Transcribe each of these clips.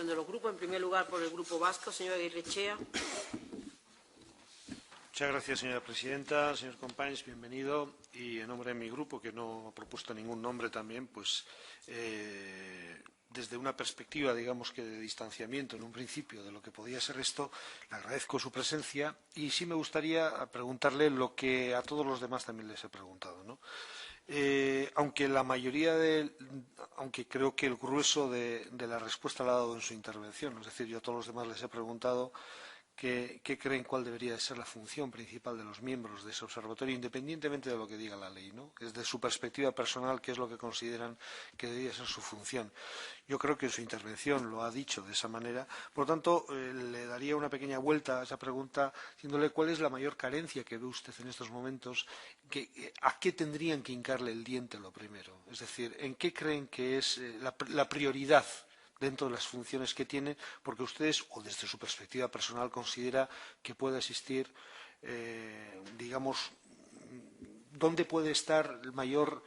de los grupos. En primer lugar, por el Grupo Vasco, señor Aguirrechea. Muchas gracias, señora presidenta. Señor Companys, bienvenido. Y en nombre de mi grupo, que no ha propuesto ningún nombre también, pues desde una perspectiva, digamos que de distanciamiento en un principio de lo que podía ser esto, le agradezco su presencia y sí me gustaría preguntarle lo que a todos los demás también les he preguntado, ¿no? Aunque creo que el grueso de la respuesta la ha dado en su intervención, es decir, yo a todos los demás les he preguntado qué creen cuál debería ser la función principal de los miembros de ese observatorio, independientemente de lo que diga la ley, ¿no? Desde su perspectiva personal, qué es lo que consideran que debería ser su función. Yo creo que en su intervención lo ha dicho de esa manera. Por lo tanto, le daría una pequeña vuelta a esa pregunta, diciéndole cuál es la mayor carencia que ve usted en estos momentos, a qué tendrían que hincarle el diente lo primero. Es decir, en qué creen que es la prioridad dentro de las funciones que tiene, porque ustedes, o desde su perspectiva personal, considera que puede existir, digamos, dónde puede estar la mayor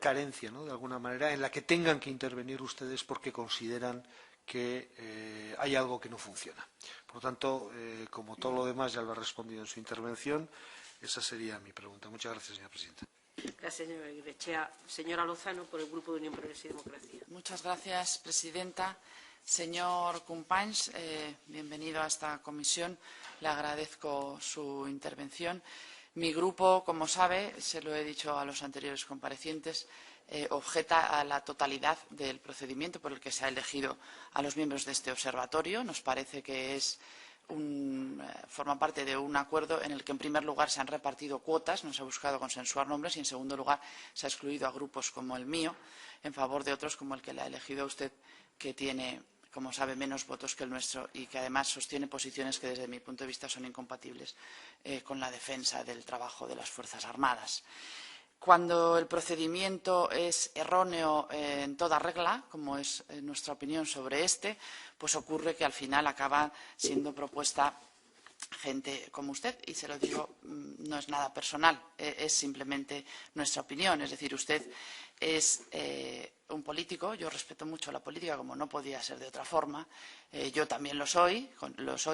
carencia, ¿no?, de alguna manera, en la que tengan que intervenir ustedes porque consideran que hay algo que no funciona. Por lo tanto, como todo lo demás ya lo ha respondido en su intervención, esa sería mi pregunta. Muchas gracias, señora presidenta. Gracias, señora Aguirrechea. Señora Lozano, por el Grupo de Unión Progreso y Democracia. Muchas gracias, presidenta. Señor Companys, bienvenido a esta comisión. Le agradezco su intervención. Mi grupo, como sabe, se lo he dicho a los anteriores comparecientes, objeta a la totalidad del procedimiento por el que se ha elegido a los miembros de este observatorio. Nos parece que forma parte de un acuerdo en el que, en primer lugar, se han repartido cuotas, no se ha buscado consensuar nombres, y, en segundo lugar, se ha excluido a grupos como el mío en favor de otros como el que le ha elegido a usted, que tiene, como sabe, menos votos que el nuestro y que, además, sostiene posiciones que, desde mi punto de vista, son incompatibles con la defensa del trabajo de las Fuerzas Armadas. Cuando el procedimiento es erróneo en toda regla, como es nuestra opinión sobre este, pues ocurre que al final acaba siendo propuesta gente como usted, y se lo digo, no es nada personal, es simplemente nuestra opinión. Es decir, usted es un político, yo respeto mucho la política, como no podía ser de otra forma. Yo también lo soy,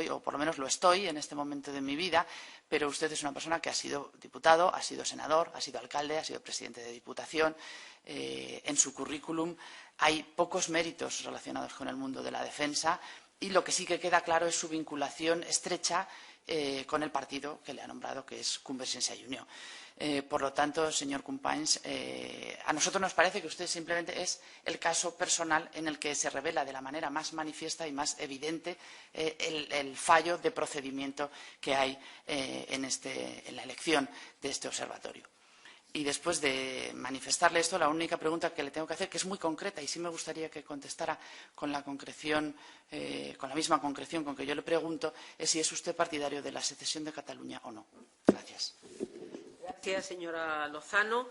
o por lo menos lo estoy en este momento de mi vida, pero usted es una persona que ha sido diputado, ha sido senador, ha sido alcalde, ha sido presidente de Diputación. En su currículum hay pocos méritos relacionados con el mundo de la defensa, y lo que sí que queda claro es su vinculación estrecha con el partido que le ha nombrado, que es Convergència i Unió. Por lo tanto, señor Companys, a nosotros nos parece que usted simplemente es el caso personal en el que se revela de la manera más manifiesta y más evidente el fallo de procedimiento que hay en la elección de este observatorio. Y después de manifestarle esto, la única pregunta que le tengo que hacer, que es muy concreta, y sí me gustaría que contestara con la misma concreción con que yo le pregunto, es si es usted partidario de la secesión de Cataluña o no. Gracias. Gracias, señora Lozano.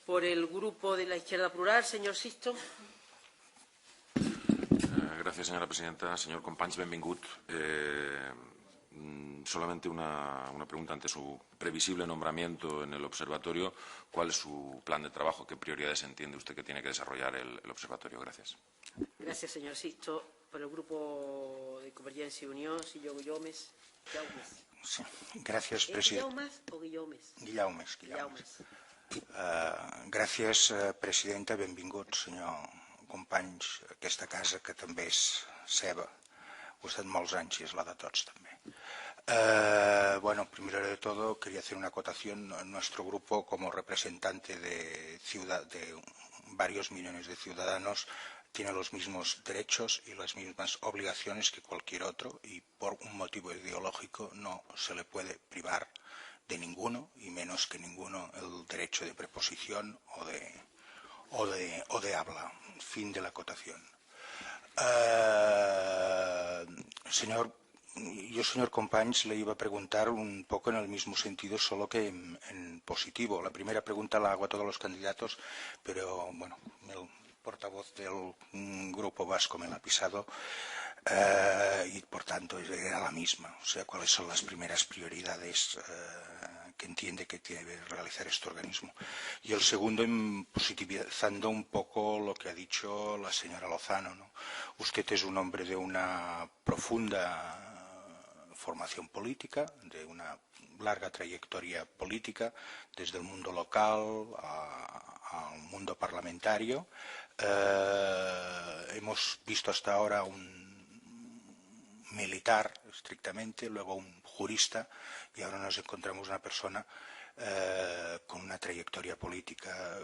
Por el Grupo de la Izquierda Plural, señor Sisto. Gracias, señora presidenta. Señor Companys, benvingut. Solamente una pregunta ante su previsible nombramiento en el observatorio. ¿Cuál es su plan de trabajo? ¿Qué prioridades entiende usted que tiene que desarrollar el observatorio? Gracias. Gracias, señor Sisto. Por el Grupo de Convergència i Unió, señor Guillaumes. Sí. Gracias, presidenta. ¿Guillaumes o Guillaumes? Guillaumes. Gràcies, presidenta. Benvingut, senyor Companys, a aquesta casa que també és seva. Ho ha estat molts anys i és la de tots, també. Bueno, primero de todo, quería hacer una acotación. Nuestro grupo, como representante de varios millones de ciudadanos, tiene los mismos derechos y las mismas obligaciones que cualquier otro, y por un motivo ideológico no se le puede privar de ninguno, y menos que ninguno, el derecho de preposición o de habla. Fin de la acotación. Señor Companys, le iba a preguntar un poco en el mismo sentido, solo que en positivo. La primera pregunta la hago a todos los candidatos, pero bueno, el portavoz del Grupo Vasco me la ha pisado. y por tanto era la misma. O sea, cuáles son las primeras prioridades que entiende que debe realizar este organismo. Y el segundo, positivizando un poco lo que ha dicho la señora Lozano, ¿no? Usted es un hombre de una profunda formación política, de una larga trayectoria política, desde el mundo local al mundo parlamentario. Hemos visto hasta ahora un militar, estrictamente, luego un jurista, y ahora nos encontramos una persona con una trayectoria política.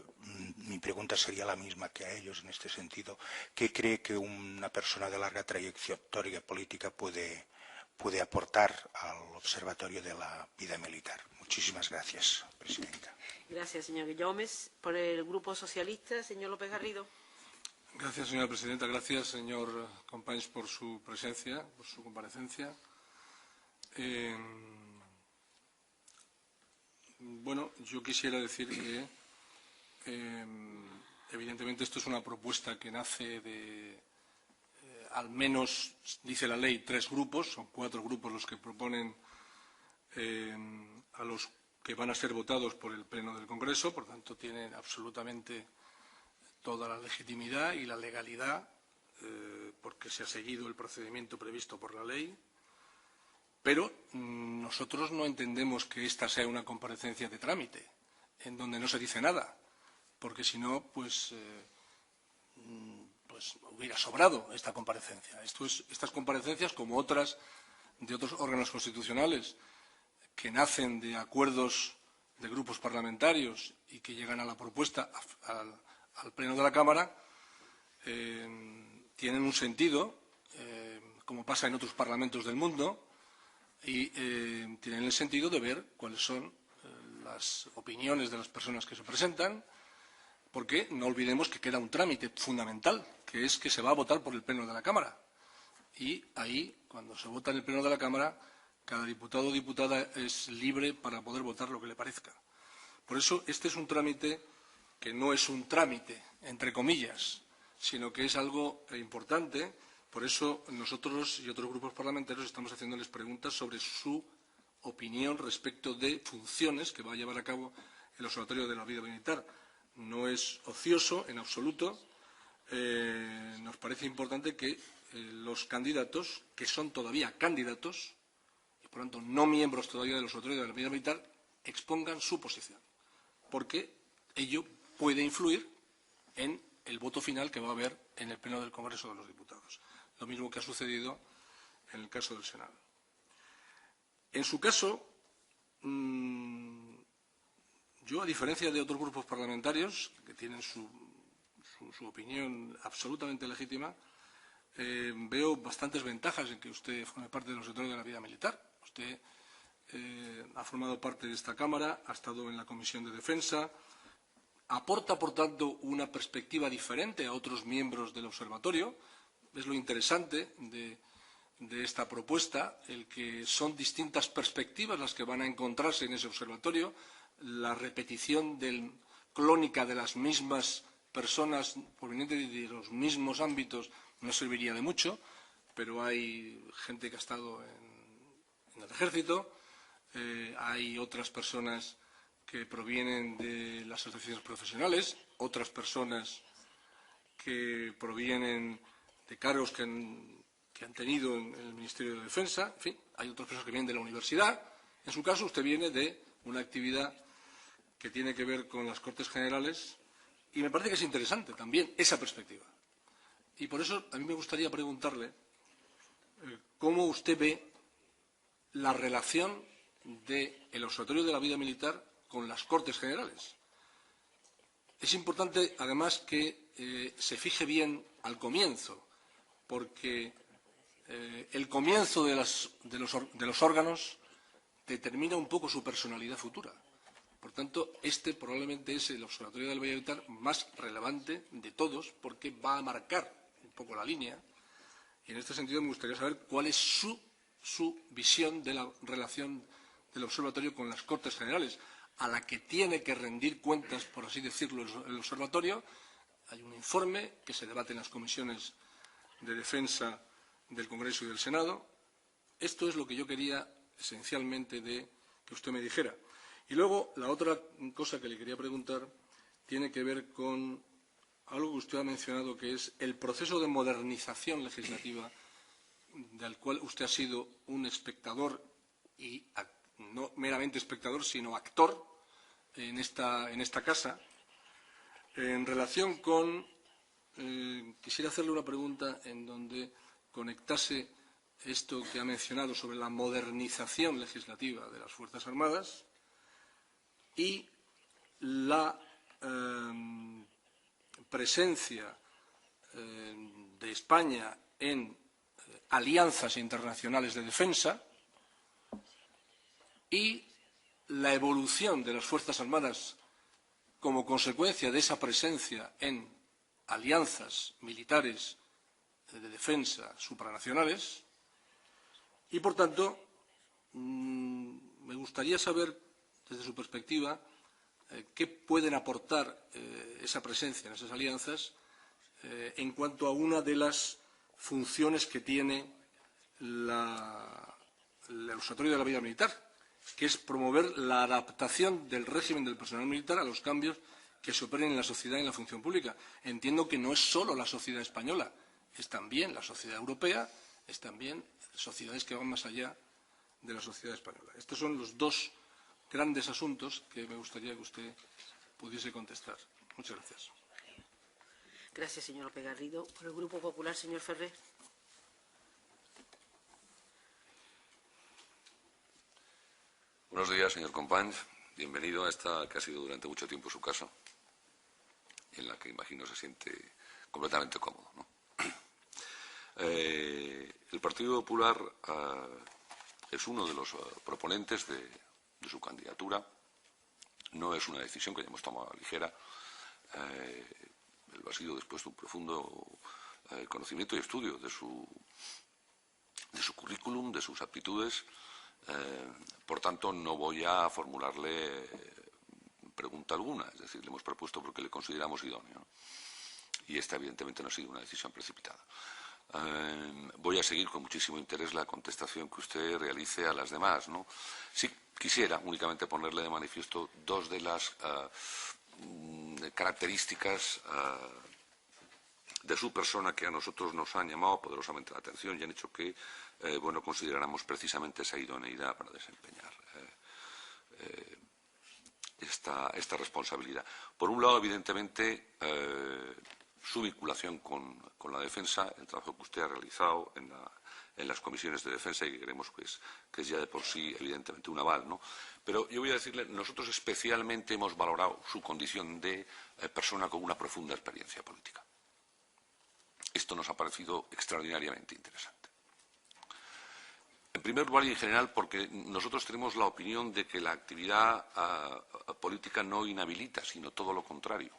Mi pregunta sería la misma que a ellos en este sentido. ¿Qué cree que una persona de larga trayectoria política puede aportar al Observatorio de la Vida Militar? Muchísimas gracias, Presidenta. Gracias, señor Guillaumes. Por el Grupo Socialista, señor López Garrido. Gracias, señora presidenta. Gracias, señor Companys, por su presencia, por su comparecencia. Bueno, yo quisiera decir que, evidentemente, esto es una propuesta que nace de, al menos, dice la ley, 3 grupos. Son 4 grupos los que proponen a los que van a ser votados por el Pleno del Congreso. Por tanto, tienen absolutamente toda la legitimidad y la legalidad, porque se ha seguido el procedimiento previsto por la ley. Pero nosotros no entendemos que esta sea una comparecencia de trámite, en donde no se dice nada, porque si no, pues hubiera sobrado esta comparecencia. Estas comparecencias, como otras de otros órganos constitucionales, que nacen de acuerdos de grupos parlamentarios y que llegan a la propuesta al Pleno de la Cámara, tienen un sentido, como pasa en otros parlamentos del mundo, y tienen el sentido de ver cuáles son las opiniones de las personas que se presentan, porque no olvidemos que queda un trámite fundamental, que es que se va a votar por el Pleno de la Cámara. Y ahí, cuando se vota en el Pleno de la Cámara, cada diputado o diputada es libre para poder votar lo que le parezca. Por eso, este es un trámite que no es un trámite, entre comillas, sino que es algo importante. Por eso nosotros y otros grupos parlamentarios estamos haciéndoles preguntas sobre su opinión respecto de funciones que va a llevar a cabo el Observatorio de la Vida Militar. No es ocioso en absoluto. Nos parece importante que los candidatos, que son todavía candidatos, y por tanto no miembros todavía del Observatorio de la Vida Militar, expongan su posición, porque ello puede influir en el voto final que va a haber en el Pleno del Congreso de los Diputados. Lo mismo que ha sucedido en el caso del Senado. En su caso, yo, a diferencia de otros grupos parlamentarios, que tienen su opinión absolutamente legítima, veo bastantes ventajas en que usted forme parte del Observatorio de la Vida Militar. Usted ha formado parte de esta Cámara, ha estado en la Comisión de Defensa, aporta, por tanto, una perspectiva diferente a otros miembros del Observatorio. Es lo interesante de esta propuesta, el que son distintas perspectivas las que van a encontrarse en ese observatorio. La repetición clónica de las mismas personas provenientes de los mismos ámbitos no serviría de mucho, pero hay gente que ha estado en el Ejército, hay otras personas que provienen de las asociaciones profesionales, otras personas que provienen de cargos que han tenido en el Ministerio de Defensa. En fin, hay otras personas que vienen de la universidad. En su caso, usted viene de una actividad que tiene que ver con las Cortes Generales, y me parece que es interesante también esa perspectiva. Y por eso a mí me gustaría preguntarle cómo usted ve la relación del Observatorio de la Vida Militar con las Cortes Generales. Es importante, además, que se fije bien al comienzo, porque el comienzo de los órganos determina un poco su personalidad futura. Por tanto, este probablemente es el Observatorio de la Vida Militar más relevante de todos, porque va a marcar un poco la línea. Y en este sentido me gustaría saber cuál es su visión de la relación del Observatorio con las Cortes Generales, a la que tiene que rendir cuentas, por así decirlo, el Observatorio. Hay un informe que se debate en las comisiones de defensa del Congreso y del Senado. Esto es lo que yo quería esencialmente que usted me dijera. Y luego, la otra cosa que le quería preguntar tiene que ver con algo que usted ha mencionado, que es el proceso de modernización legislativa del cual usted ha sido un espectador, y no meramente espectador, sino actor en esta casa. En relación con... quisiera hacerle una pregunta en donde conectase esto que ha mencionado sobre la modernización legislativa de las Fuerzas Armadas y la presencia de España en alianzas internacionales de defensa y la evolución de las Fuerzas Armadas como consecuencia de esa presencia en alianzas militares de defensa supranacionales. Y, por tanto, me gustaría saber, desde su perspectiva, qué pueden aportar esa presencia en esas alianzas en cuanto a una de las funciones que tiene el Observatorio de la Vida Militar, que es promover la adaptación del régimen del personal militar a los cambios que se operen en la sociedad y en la función pública. Entiendo que no es solo la sociedad española, es también la sociedad europea, es también sociedades que van más allá de la sociedad española. Estos son los dos grandes asuntos que me gustaría que usted pudiese contestar. Muchas gracias. Gracias, señor López Garrido. Por el Grupo Popular, señor Ferrer. Buenos días, señor Companys. Bienvenido a esta que ha sido durante mucho tiempo su casa, en la que imagino se siente completamente cómodo, ¿no? El Partido Popular es uno de los proponentes de su candidatura. No es una decisión que hayamos tomado a la ligera. Lo ha sido después de un profundo conocimiento y estudio de su currículum, de sus aptitudes. Por tanto, no voy a formularle pregunta alguna. Es decir, le hemos propuesto porque le consideramos idóneo, ¿no? Y esta, evidentemente, no ha sido una decisión precipitada. Voy a seguir con muchísimo interés la contestación que usted realice a las demás, ¿no? Sí, quisiera únicamente ponerle de manifiesto dos de las características de su persona que a nosotros nos han llamado poderosamente la atención y han hecho que consideráramos precisamente esa idoneidad para desempeñar esta responsabilidad. Por un lado, evidentemente, su vinculación con la defensa, el trabajo que usted ha realizado en las comisiones de defensa y que creemos que es ya de por sí, evidentemente, un aval, ¿no? Pero yo voy a decirle, nosotros especialmente hemos valorado su condición de persona con una profunda experiencia política. Esto nos ha parecido extraordinariamente interesante. En primer lugar y en general porque nosotros tenemos la opinión de que la actividad política no inhabilita, sino todo lo contrario.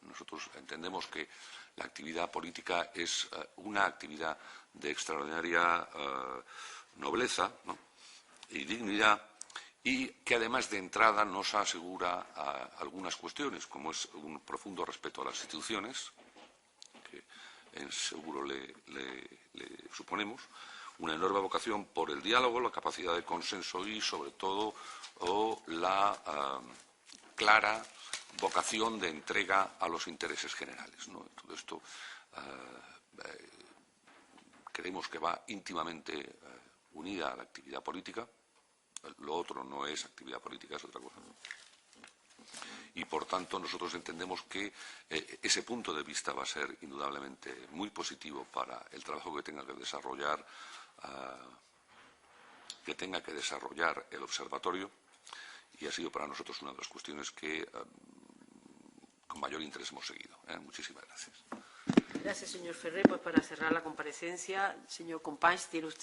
Nosotros entendemos que la actividad política es una actividad de extraordinaria nobleza, ¿no?, y dignidad, y que además de entrada nos asegura algunas cuestiones, como es un profundo respeto a las instituciones, que seguro le suponemos, una enorme vocación por el diálogo, la capacidad de consenso y, sobre todo, la clara vocación de entrega a los intereses generales, ¿no? Todo esto creemos que va íntimamente unida a la actividad política. Lo otro no es actividad política, es otra cosa, ¿no? Y, por tanto, nosotros entendemos que ese punto de vista va a ser indudablemente muy positivo para el trabajo que tenga que desarrollar el observatorio, y ha sido para nosotros una de las cuestiones que con mayor interés hemos seguido. Muchísimas gracias. Gracias, señor Ferrer. Pues para cerrar la comparecencia, señor Companys, tiene usted